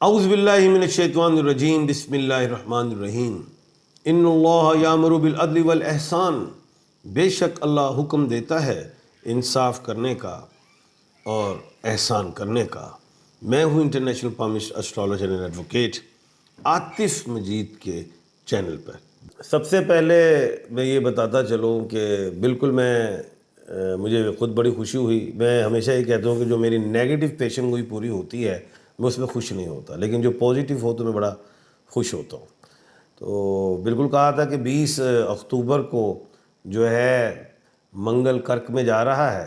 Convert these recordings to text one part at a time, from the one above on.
اعوذ باللہ من الشیطان الرجیم بسم اللہ الرحمن الرحیم ان اللہ یامر بالعدل والاحسان، بے شک اللہ حکم دیتا ہے انصاف کرنے کا اور احسان کرنے کا۔ میں ہوں international palmist astrologer and advocate Atif Majeed کے چینل پر۔ سب سے پہلے میں یہ بتاتا چلوں کہ بالکل مجھے خود بڑی خوشی ہوئی۔ میں ہمیشہ یہ کہتا ہوں کہ جو میری نیگیٹو پیشن گوئی پوری ہوتی ہے میں اس میں خوش نہیں ہوتا، لیکن جو پازیٹیو ہو تو میں بڑا خوش ہوتا ہوں۔ تو بالکل کہا تھا کہ 20 اکتوبر کو جو ہے منگل کرک میں جا رہا ہے،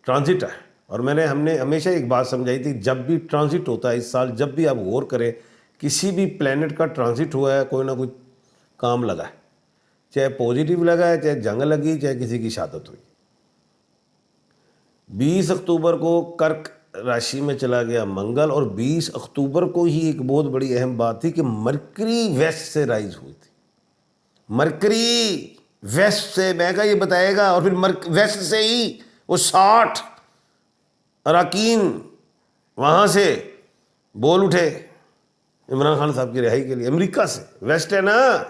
ٹرانزٹ ہے، اور ہم نے ہمیشہ ایک بات سمجھائی تھی، جب بھی ٹرانزٹ ہوتا ہے اس سال، جب بھی آپ غور کریں کسی بھی پلینٹ کا ٹرانزٹ ہوا ہے کوئی نہ کوئی کام لگا ہے، چاہے پازیٹیو لگا ہے، چاہے جنگ لگی، چاہے کسی کی شہادت ہوئی۔ 20 اکتوبر کو کرک راشی میں چلا گیا منگل، اور 20 اکتوبر کو ہی ایک بہت بڑی اہم بات تھی کہ مرکری ویسٹ سے رائز ہوئی تھی۔ مرکری ویسٹ سے، میں کہا یہ بتائے گا، اور پھر ویسٹ سے ہی وہ 60 اراکین وہاں سے بول اٹھے عمران خان صاحب کی رہائی کے لیے، امریکہ سے، ویسٹ ہے نا۔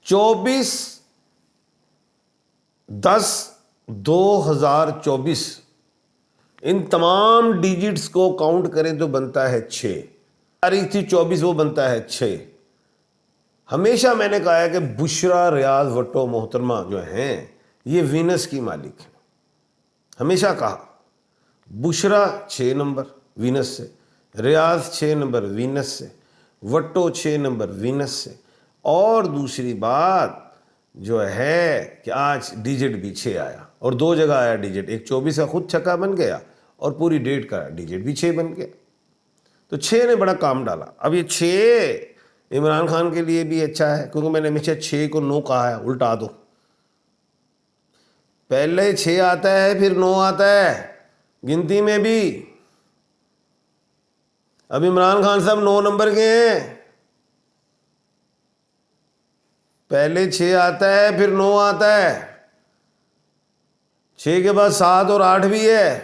24/10/2024 ان تمام ڈیجٹس کو کاؤنٹ کریں تو بنتا ہے 6۔ تاریخ تھی 24، وہ بنتا ہے 6۔ ہمیشہ میں نے کہا ہے کہ بشرا ریاض وٹو محترمہ جو ہیں یہ وینس کی مالک ہیں، ہمیشہ کہا۔ بشرا 6 نمبر وینس سے، ریاض 6 نمبر وینس سے، وٹو 6 نمبر وینس سے، اور دوسری بات جو ہے کہ آج ڈیجٹ بھی 6 آیا، اور 2 جگہ آیا ڈیجٹ، ایک 24 کا خود چھکا بن گیا اور پوری ڈیٹ کا ڈیجٹ بھی 6 بن گیا۔ تو 6 نے بڑا کام ڈالا۔ اب یہ 6 عمران خان کے لیے بھی اچھا ہے، کیونکہ میں نے ہمیشہ 6 کو 9 کہا ہے، الٹا دو، پہلے 6 آتا ہے پھر 9 آتا ہے گنتی میں بھی۔ اب عمران خان صاحب 9 نمبر کے ہیں، پہلے 6 آتا ہے پھر 9 آتا ہے، 6 کے بعد 7 اور 8 بھی ہے۔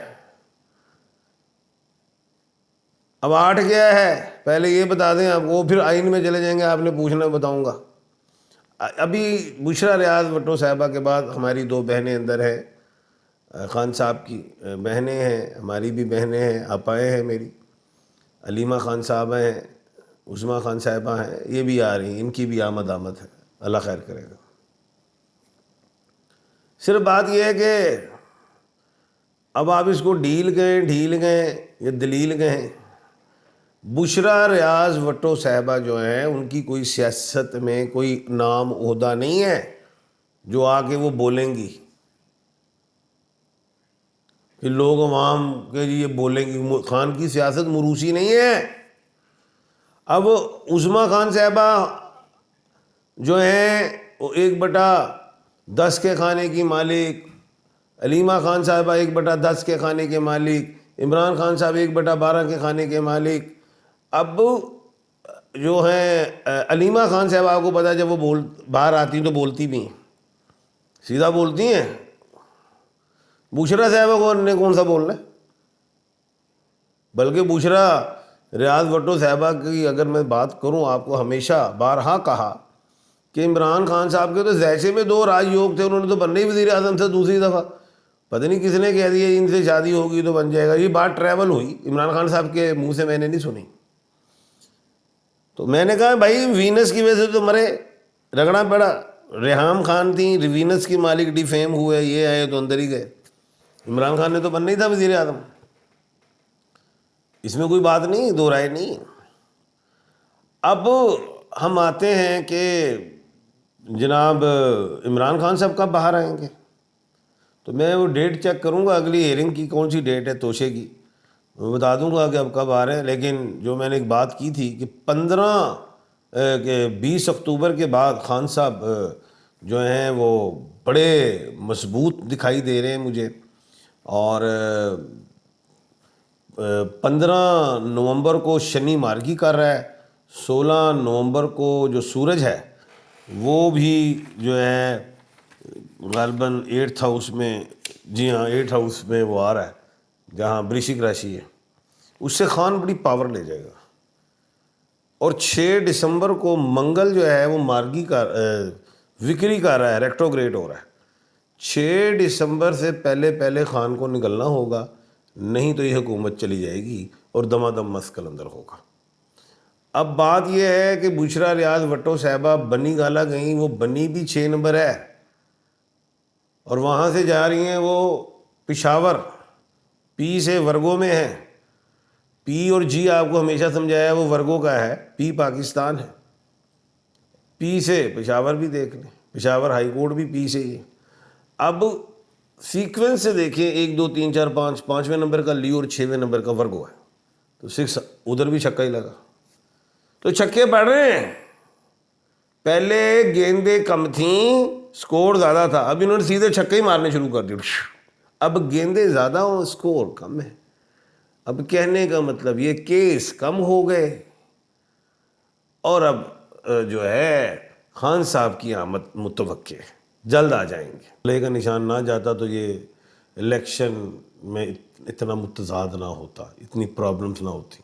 اب 8 کیا ہے پہلے یہ بتا دیں آپ کو، پھر آئین میں چلے جائیں گے، آپ نے پوچھنا بتاؤں گا۔ ابھی بشرا ریاض وٹو صاحبہ کے بعد ہماری 2 بہنیں اندر ہیں، خان صاحب کی بہنیں ہیں، ہماری بھی بہنیں ہیں، آپائیں ہیں میری، علیمہ خان صاحبہ ہیں، عظمیٰ خان صاحبہ ہیں، یہ بھی آ رہی ہیں، ان کی بھی آمد ہے، اللہ خیر کرے گا۔ صرف بات یہ ہے کہ اب آپ اس کو ڈھیل گئے یا دلیل گئے، بشرا ریاض وٹو صاحبہ جو ہیں ان کی کوئی سیاست میں کوئی نام عہدہ نہیں ہے جو آ کے وہ بولیں گی کہ لوگ عوام کے لیے بولیں گی۔ خان کی سیاست موروثی نہیں ہے۔ اب عظمیٰ خان صاحبہ جو ہیں وہ 1/10 کے کھانے کی مالک، علیمہ خان صاحبہ 1/10 کے کھانے کے مالک، عمران خان صاحب 1/12 کے کھانے کے مالک۔ اب جو ہیں علیمہ خان صاحبہ، آپ کو پتا ہے جب وہ باہر آتی ہیں تو بولتی بھی ہیں، سیدھا بولتی ہیں۔ بشرا صاحبہ کو نے کون سا بولنا ہے؟ بلکہ بشرا ریاض وٹو صاحبہ کی اگر میں بات کروں، آپ کو ہمیشہ بارہا کہا کہ عمران خان صاحب کے تو جیسے میں 2 راج یوگ تھے، انہوں نے تو بننے ہی وزیر اعظم سے دوسری دفعہ، پتہ نہیں کس نے کہہ دیا ان سے شادی ہوگی تو بن جائے گا۔ یہ بات ٹریول ہوئی عمران خان صاحب کے منہ سے، میں نے نہیں سنی۔ تو میں نے کہا بھائی وینس کی وجہ سے تو مرے، رگڑا پڑا۔ ریحام خان تھیں وینس کی مالک، ڈی فیم ہوئے، یہ آئے تو اندر ہی گئے۔ عمران خان نے تو بننا ہی تھا وزیر اعظم، اس میں کوئی بات نہیں، 2 رائے نہیں۔ اب ہم آتے ہیں کہ جناب عمران خان صاحب کب باہر آئیں گے، تو میں وہ ڈیٹ چیک کروں گا اگلی ہیئرنگ کی، کون سی ڈیٹ ہے توشے کی، میں بتا دوں گا کہ اب کب آ رہے ہیں۔ لیکن جو میں نے ایک بات کی تھی کہ 20 اکتوبر کے بعد خان صاحب جو ہیں وہ بڑے مضبوط دکھائی دے رہے ہیں مجھے، اور 15 نومبر کو شنی مارگی کر رہا ہے، 16 نومبر کو جو سورج ہے وہ بھی جو ہے غالباً 8th ہاؤس میں، جی ہاں 8th ہاؤس میں وہ آ رہا ہے جہاں برشک راشی ہے، اس سے خان بڑی پاور لے جائے گا. اور 6 دسمبر کو منگل جو ہے وہ مارگی کا وکری کر رہا ہے، ریکٹوگریڈ ہو رہا ہے. 6 دسمبر سے پہلے خان کو نکلنا ہوگا، نہیں تو یہ حکومت چلی جائے گی اور دمادم مسکل اندر ہوگا. اب بات یہ ہے کہ بشرا ریاض بھٹو صاحبہ بنی گالا گئیں، وہ بنی بھی 6 نمبر ہے اور وہاں سے جا رہی ہیں وہ پشاور، پی سے ورگو میں ہے. پی اور جی آپ کو ہمیشہ سمجھایا وہ ورگو کا ہے، پی پاکستان ہے. پی سے پشاور بھی دیکھ لیں، پشاور ہائی کورٹ بھی پی سے ہی ہے. اب سیکوینس سے دیکھیں 1 2 3 4 5، 5ویں نمبر کا لی اور 6ویں نمبر کا ورگو ہے، تو 6 ادھر بھی چھکا ہی لگا. تو چھکے پڑ رہے ہیں. پہلے گیندیں کم تھیں، سکور زیادہ تھا، اب انہوں نے سیدھے چھکے ہی مارنے شروع کر دیے. اب گیندیں زیادہ ہوں، سکور کم ہے. اب کہنے کا مطلب یہ کیس کم ہو گئے اور اب جو ہے خان صاحب کی آمد متوقع ہے، جلد آ جائیں گے. لے کا نشان نہ جاتا تو یہ الیکشن میں اتنا متضاد نہ ہوتا، اتنی پرابلمز نہ ہوتی.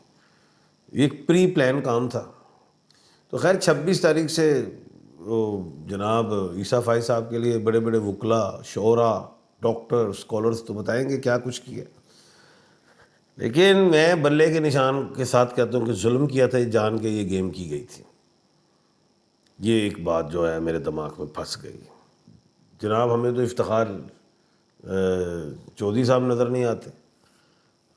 یہ ایک پری پلان کام تھا. تو خیر 26 تاریخ سے وہ جناب عیسیٰ فائی صاحب کے لیے بڑے بڑے وکلا، شعراء، ڈاکٹر، اسکالرز تو بتائیں گے کیا کچھ کیا. لیکن میں بلے کے نشان کے ساتھ کہتا ہوں کہ ظلم کیا تھا، یہ جان کے یہ گیم کی گئی تھی. یہ ایک بات جو ہے میرے دماغ میں پھنس گئی. جناب ہمیں تو افتخار چودھری صاحب نظر نہیں آتے،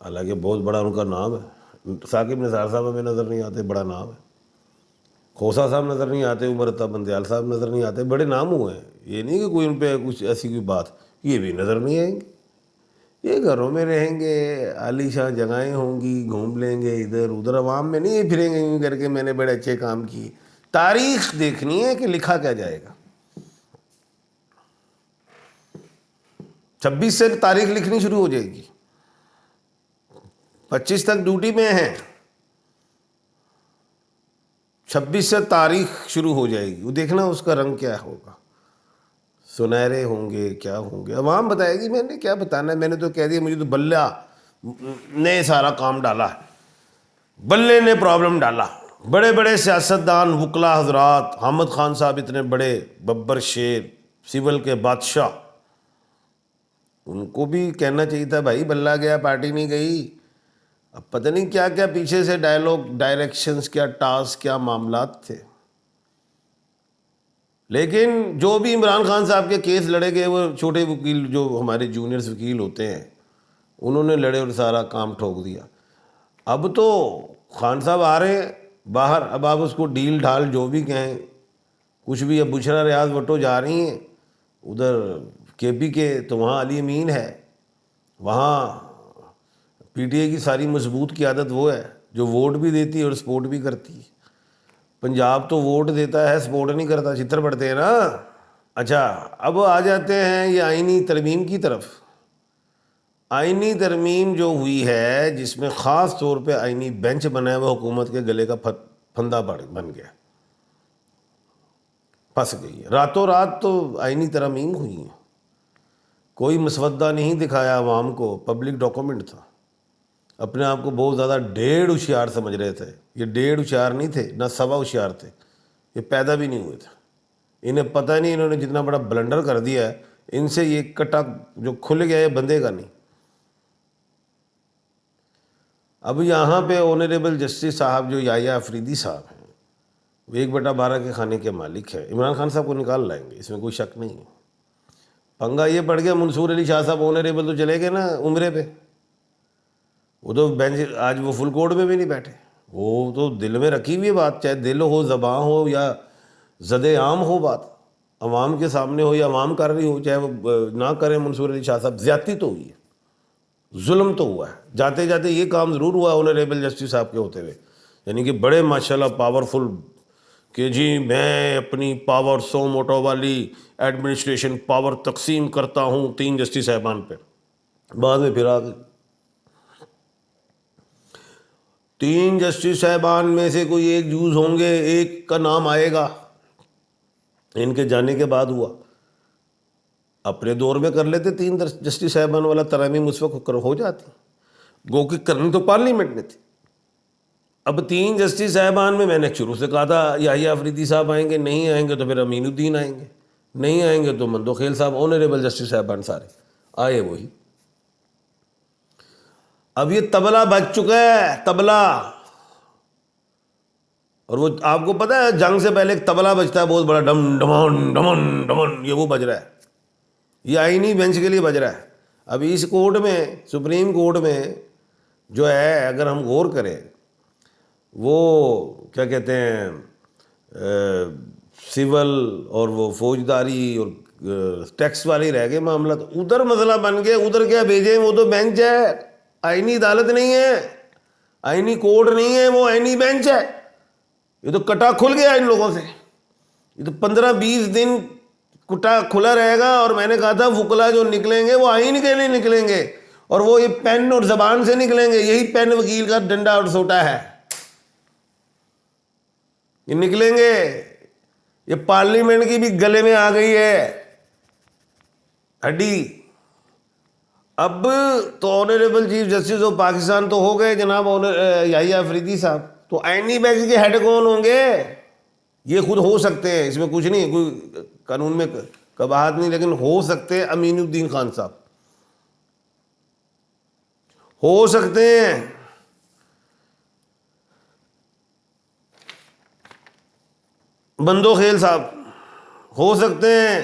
حالانکہ بہت بڑا ان کا نام ہے. ثاقب نثار صاحب ہمیں نظر نہیں آتے، بڑا نام ہے. کھوسا صاحب نظر نہیں آتے، عمر عطا بندیال صاحب نظر نہیں آتے، بڑے نام ہوئے ہیں. یہ نہیں کہ کوئی ان پہ کچھ ایسی کوئی بات، یہ بھی نظر نہیں آئیں گے. یہ گھروں میں رہیں گے، عالی شاہ جگہیں ہوں گی، گھوم لیں گے ادھر ادھر، عوام میں نہیں پھریں گے یوں کر کے میں نے بڑے اچھے کام کیے. تاریخ دیکھنی ہے کہ لکھا کیا جائے گا. 26 سے تاریخ لکھنی شروع ہو جائے گی، 25 تک ڈیوٹی میں ہیں، 26 سے تاریخ شروع ہو جائے گی. وہ دیکھنا اس کا رنگ کیا ہوگا، سنہرے ہوں گے کیا ہوں گے، عوام بتائے گی. میں نے کیا بتانا ہے، میں نے تو کہہ دیا مجھے تو بلہ نے سارا کام ڈالا ہے، بلے نے پرابلم ڈالا. بڑے بڑے سیاستدان، وکلا حضرات، حامد خان صاحب اتنے بڑے ببر شیر، سول کے بادشاہ، ان کو بھی کہنا چاہیے تھا بھائی بلہ گیا پارٹی نہیں گئی. اب پتہ نہیں کیا کیا پیچھے سے ڈائلاگ، ڈائریکشنز، کیا ٹاسک، کیا معاملات تھے. لیکن جو بھی عمران خان صاحب کے کیس لڑے گئے، وہ چھوٹے وکیل جو ہمارے جونیئرز وکیل ہوتے ہیں انہوں نے لڑے اور سارا کام ٹھوک دیا. اب تو خان صاحب آ رہے ہیں باہر، اب آپ اس کو ڈیل ڈھال جو بھی کہیں کچھ بھی. اب بشرا ریاض بھٹو جا رہی ہیں ادھر کے پی کے، تو وہاں علی امین ہے، وہاں پی ٹی اے کی ساری مضبوط قیادت وہ ہے جو ووٹ بھی دیتی ہے اور سپورٹ بھی کرتی ہے. پنجاب تو ووٹ دیتا ہے، سپورٹ نہیں کرتا، چتر پڑتے ہیں نا. اچھا اب آ جاتے ہیں یہ آئینی ترمیم کی طرف. آئینی ترمیم جو ہوئی ہے جس میں خاص طور پہ آئینی بینچ بنا ہے، وہ حکومت کے گلے کا پھندا بن گیا، پھنس گئی ہے. راتوں رات تو آئینی ترمیم ہوئی ہیں، کوئی مسودہ نہیں دکھایا عوام کو، پبلک ڈاکومنٹ تھا. اپنے آپ کو بہت زیادہ ڈیڑھ ہوشیار سمجھ رہے تھے. یہ ڈیڑھ ہوشیار نہیں تھے، نہ سوا ہوشیار تھے، یہ پیدا بھی نہیں ہوئے تھے. انہیں پتہ نہیں انہوں نے جتنا بڑا بلنڈر کر دیا ہے، ان سے یہ کٹا جو کھل گیا ہے بندے کا نہیں. اب یہاں پہ آنریبل جسٹس صاحب جو یحییٰ افریدی صاحب ہیں، وہ 1/12 کے کھانے کے مالک ہیں. عمران خان صاحب کو نکال لائیں گے، اس میں کوئی شک نہیں ہے. پنگا یہ پڑ گیا، منصور علی شاہ صاحب آنریبل تو چلے گئے نا عمرے پہ، وہ تو بینچ آج وہ فل کورٹ میں بھی نہیں بیٹھے. وہ تو دل میں رکھی ہوئی بات، چاہے دل ہو، زباں ہو یا زد عام ہو، بات عوام کے سامنے ہو یا عوام کر رہی ہو، چاہے وہ نہ کریں. منصور علی شاہ صاحب زیادتی تو ہوئی ہے، ظلم تو ہوا ہے. جاتے جاتے یہ کام ضرور ہوا آنریبل جسٹس صاحب کے ہوتے ہوئے، یعنی کہ بڑے ماشاءاللہ پاورفل کہ جی میں اپنی پاور 100 موٹو والی ایڈمنسٹریشن پاور تقسیم کرتا ہوں 3 جسٹس صاحبان پہ. بعد میں پھر آ گئی. 3 جسٹس صاحبان میں سے کوئی ایک یوز ہوں گے، ایک کا نام آئے گا. ان کے جانے کے بعد ہوا. اپنے دور میں کر لیتے 3 جسٹس صاحبان والا ترامیم اس وقت ہو جاتی. گو کہ کرنی تو پارلیمنٹ نے تھی. اب 3 جسٹس صاحبان میں نے شروع سے کہا تھا یحییٰ افریدی صاحب آئیں گے, نہیں آئیں گے تو پھر امین الدین آئیں گے, نہیں آئیں گے تو مندوخیل صاحب, آنریبل جسٹس صاحبان سارے آئے وہی. اب یہ طبلہ بج چکا ہے, طبلہ. اور وہ آپ کو پتہ ہے جنگ سے پہلے ایک طبلہ بجتا ہے بہت بڑا, ڈم ڈمن ڈمن ڈمن, یہ وہ بج رہا ہے, یہ آئینی بینچ کے لیے بج رہا ہے. اب اس کورٹ میں, سپریم کورٹ میں جو ہے, اگر ہم غور کریں, وہ کیا کہتے ہیں سول اور وہ فوجداری اور ٹیکس والی رہ گئے معاملہ, تو ادھر مسئلہ بن گیا. ادھر کیا بھیجیں, وہ تو بینچ ہے, آئینی عدالت نہیں ہے, آئینی کورٹ نہیں ہے, وہ آئینی بینچ ہے. یہ تو کٹا کھل گیا ان لوگوں سے. یہ تو 15-20 دن کٹا کھلا رہے گا. اور میں نے کہا تھا وکلا جو نکلیں گے وہ آئین کے لیے نکلیں گے, اور وہ یہ پین اور زبان سے نکلیں گے. یہی پین وکیل کا ڈنڈا اور سوٹا ہے, یہ نکلیں گے. یہ پارلیمنٹ کی بھی گلے میں آ گئی ہے ہڈی. اب تو honourable chief justice of Pakistan تو ہو گئے جناب یحییٰ افریدی صاحب, تو آئینی بینچ کے ہیڈ کون ہوں گے؟ یہ خود ہو سکتے ہیں, اس میں کچھ نہیں, کوئی قانون میں قباحت نہیں, لیکن ہو سکتے ہیں امین الدین خان صاحب, ہو سکتے ہیں. مندوخیل صاحب ہو سکتے ہیں,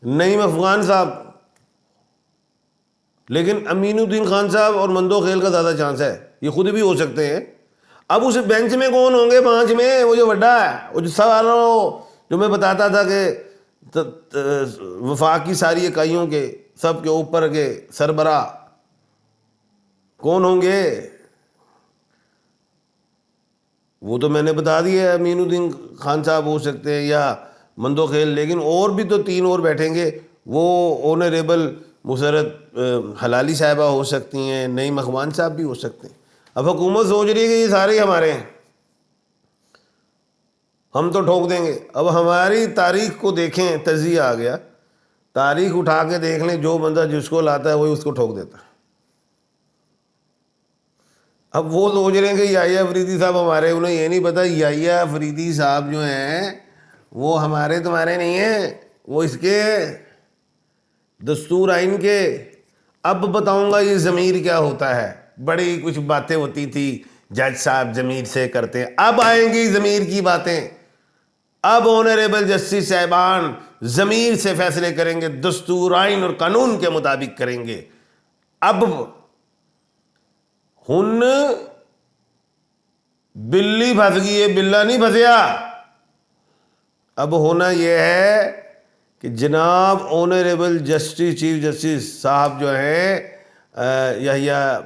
نعیم افغان صاحب, لیکن امین الدین خان صاحب اور مندوخیل کا زیادہ چانس ہے, یہ خود بھی ہو سکتے ہیں. اب اس بینچ میں کون ہوں گے 5 میں؟ وہ جو بڑا ہے, وہ جو سوالوں جو میں بتاتا تھا کہ وفاق کی ساری اکائیوں کے سب کے اوپر کے سربراہ کون ہوں گے, وہ تو میں نے بتا دیا, امین الدین خان صاحب ہو سکتے ہیں یا مندوخیل. لیکن اور بھی تو 3 اور بیٹھیں گے, وہ آنریبل مسرت حلالی صاحبہ ہو سکتی ہیں, نعیم افغان صاحب بھی ہو سکتے ہیں. اب حکومت سوچ رہی ہے کہ یہ سارے ہمارے ہیں, ہم تو ٹھوک دیں گے. اب ہماری تاریخ کو دیکھیں, تجزیہ آ گیا, تاریخ اٹھا کے دیکھ لیں, جو بندہ جس کو لاتا ہے وہی اس کو ٹھوک دیتا ہے. اب وہ سوچ رہے ہیں کہ یحییٰ افریدی صاحب ہمارے, انہیں یہ نہیں پتا یحییٰ افریدی صاحب جو ہیں وہ ہمارے تمہارے نہیں ہیں, وہ اس کے دستور آئین کے. اب بتاؤں گا یہ ضمیر کیا ہوتا ہے. بڑی کچھ باتیں ہوتی تھی جج صاحب ضمیر سے کرتے ہیں, اب آئیں گی ضمیر کی باتیں. اب آنریبل جسٹس صاحبان ضمیر سے فیصلے کریں گے, دستور آئین اور قانون کے مطابق کریں گے. اب ہن بلی پھنس گئی ہے, بلا نہیں پھنسیا. اب ہونا یہ ہے کہ جناب آنریبل جسٹس چیف جسٹس صاحب جو ہیں یحییٰ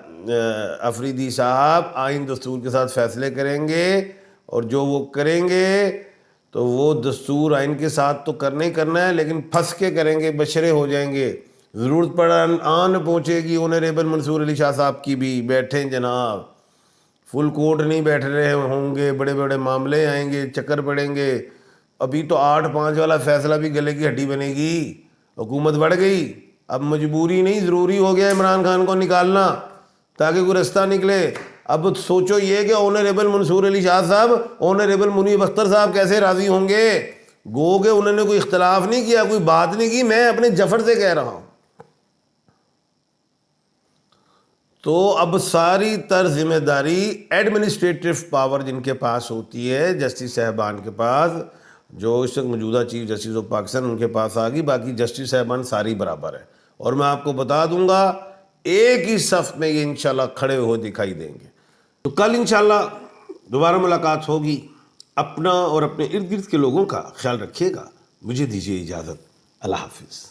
افریدی صاحب آئین دستور کے ساتھ فیصلے کریں گے, اور جو وہ کریں گے تو وہ دستور آئین کے ساتھ تو کرنا ہی کرنا ہے, لیکن پھنس کے کریں گے, بشرے ہو جائیں گے. ضرورت آن پہنچے گی آنریبل منصور علی شاہ صاحب کی بھی, بیٹھیں جناب, فل کورٹ نہیں بیٹھ رہے ہوں گے, بڑے بڑے معاملے آئیں گے, چکر پڑیں گے. ابھی تو 8-5 والا فیصلہ بھی گلے کی ہڈی بنے گی, حکومت بڑھ گئی. اب مجبوری نہیں, ضروری ہو گیا عمران خان کو نکالنا تاکہ کوئی رستہ نکلے. اب سوچو یہ کہ آنریبل منصور علی شاہ صاحب آنریبل منیب اختر صاحب کیسے راضی ہوں گے. گو کہ انہوں نے کوئی اختلاف نہیں کیا, کوئی بات نہیں کی, میں اپنے جفر سے کہہ رہا ہوں. تو اب ساری تر ذمہ داری ایڈمنسٹریٹو پاور جن کے پاس ہوتی ہے جسٹس صاحبان کے پاس, جو اس وقت موجودہ چیف جسٹس آف پاکستان ان کے پاس آ گئی. باقی جسٹس صاحبان ساری برابر ہے, اور میں آپ کو بتا دوں گا ایک ہی صف میں یہ انشاءاللہ کھڑے ہوئے دکھائی دیں گے. تو کل انشاءاللہ دوبارہ ملاقات ہوگی. اپنا اور اپنے ارد گرد کے لوگوں کا خیال رکھیے گا. مجھے دیجیے اجازت. اللہ حافظ.